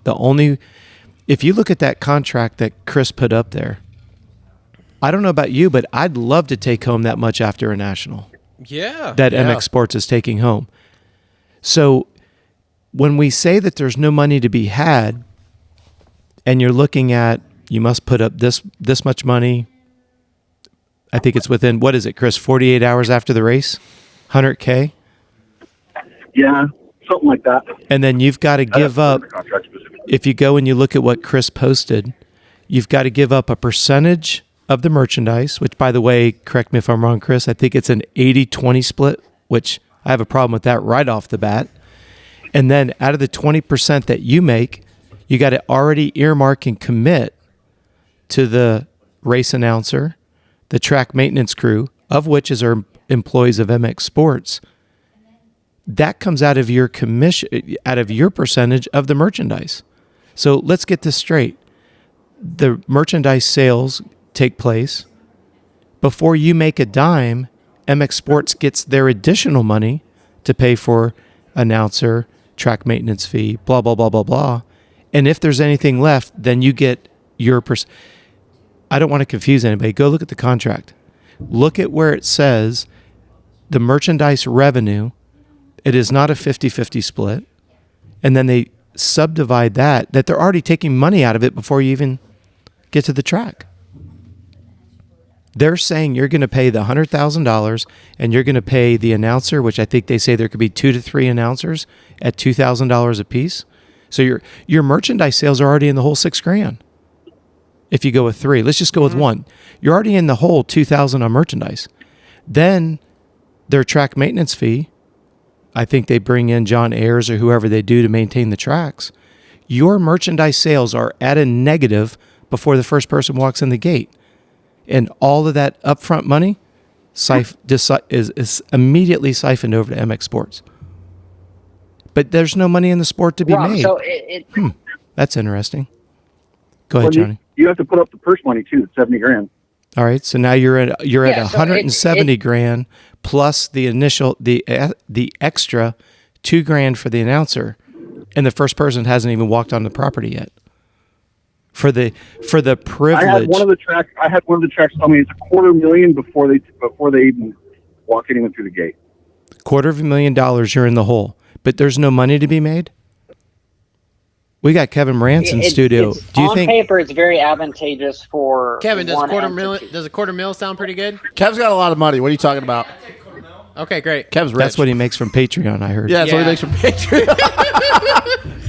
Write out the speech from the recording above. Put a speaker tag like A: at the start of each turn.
A: If you look at that contract that Chris put up there, I don't know about you, but I'd love to take home that much after a national.
B: Yeah.
A: That MX Sports is taking home. So when we say that there's no money to be had, and you're looking at, you must put up this much money, I think it's within, what is it, Chris, 48 hours after the race? 100K?
C: Yeah, something like that.
A: And then you've got to give up, if you go and you look at what Chris posted, you've got to give up a percentage of the merchandise, which, by the way, correct me if I'm wrong, Chris, I think it's an 80-20 split, which I have a problem with that right off the bat. And then out of the 20% that you make, you got to already earmark and commit to the race announcer, the track maintenance crew, of which is our employees of MX Sports. That comes out of your commission, out of your percentage of the merchandise. So let's get this straight. The merchandise sales take place before you make a dime. MX Sports gets their additional money to pay for announcer, track maintenance fee, blah, blah, blah, blah, blah. And if there's anything left, then you get your I don't want to confuse anybody. Go look at the contract. Look at where it says the merchandise revenue. It is not a 50-50 split. And then they subdivide that they're already taking money out of it before you even get to the track. They're saying you're going to pay the $100,000 and you're going to pay the announcer, which I think they say there could be 2 to 3 announcers at $2,000 a piece. So your merchandise sales are already in the whole $6,000. If you go with 3, let's just go with 1. You're already in the whole $2,000 on merchandise. Then their track maintenance fee, I think they bring in John Ayers or whoever they do to maintain the tracks. Your merchandise sales are at a negative before the first person walks in the gate. And all of that upfront money is immediately siphoned over to MX Sports. But there's no money in the sport to be made.
D: So
A: that's interesting. Go ahead, Johnny.
C: You have to put up the purse money too, $70,000.
A: All right, so now you're at $170,000 plus the initial the extra $2,000 for the announcer, and the first person hasn't even walked on the property yet. For the privilege,
C: I had one of the tracks tell me it's $250,000 before they even walk anyone through the gate.
A: $250,000 you're in the hole, but there's no money to be made. We got Kevin Rance in studio.
D: Do you think on paper it's very advantageous for
B: Kevin? Does a $250,000 sound pretty good?
E: Kev's got a lot of money. What are you talking about?
B: Okay, great.
E: Kev's rich.
A: That's what he makes from Patreon, I heard.
E: Yeah, that's what he makes from Patreon.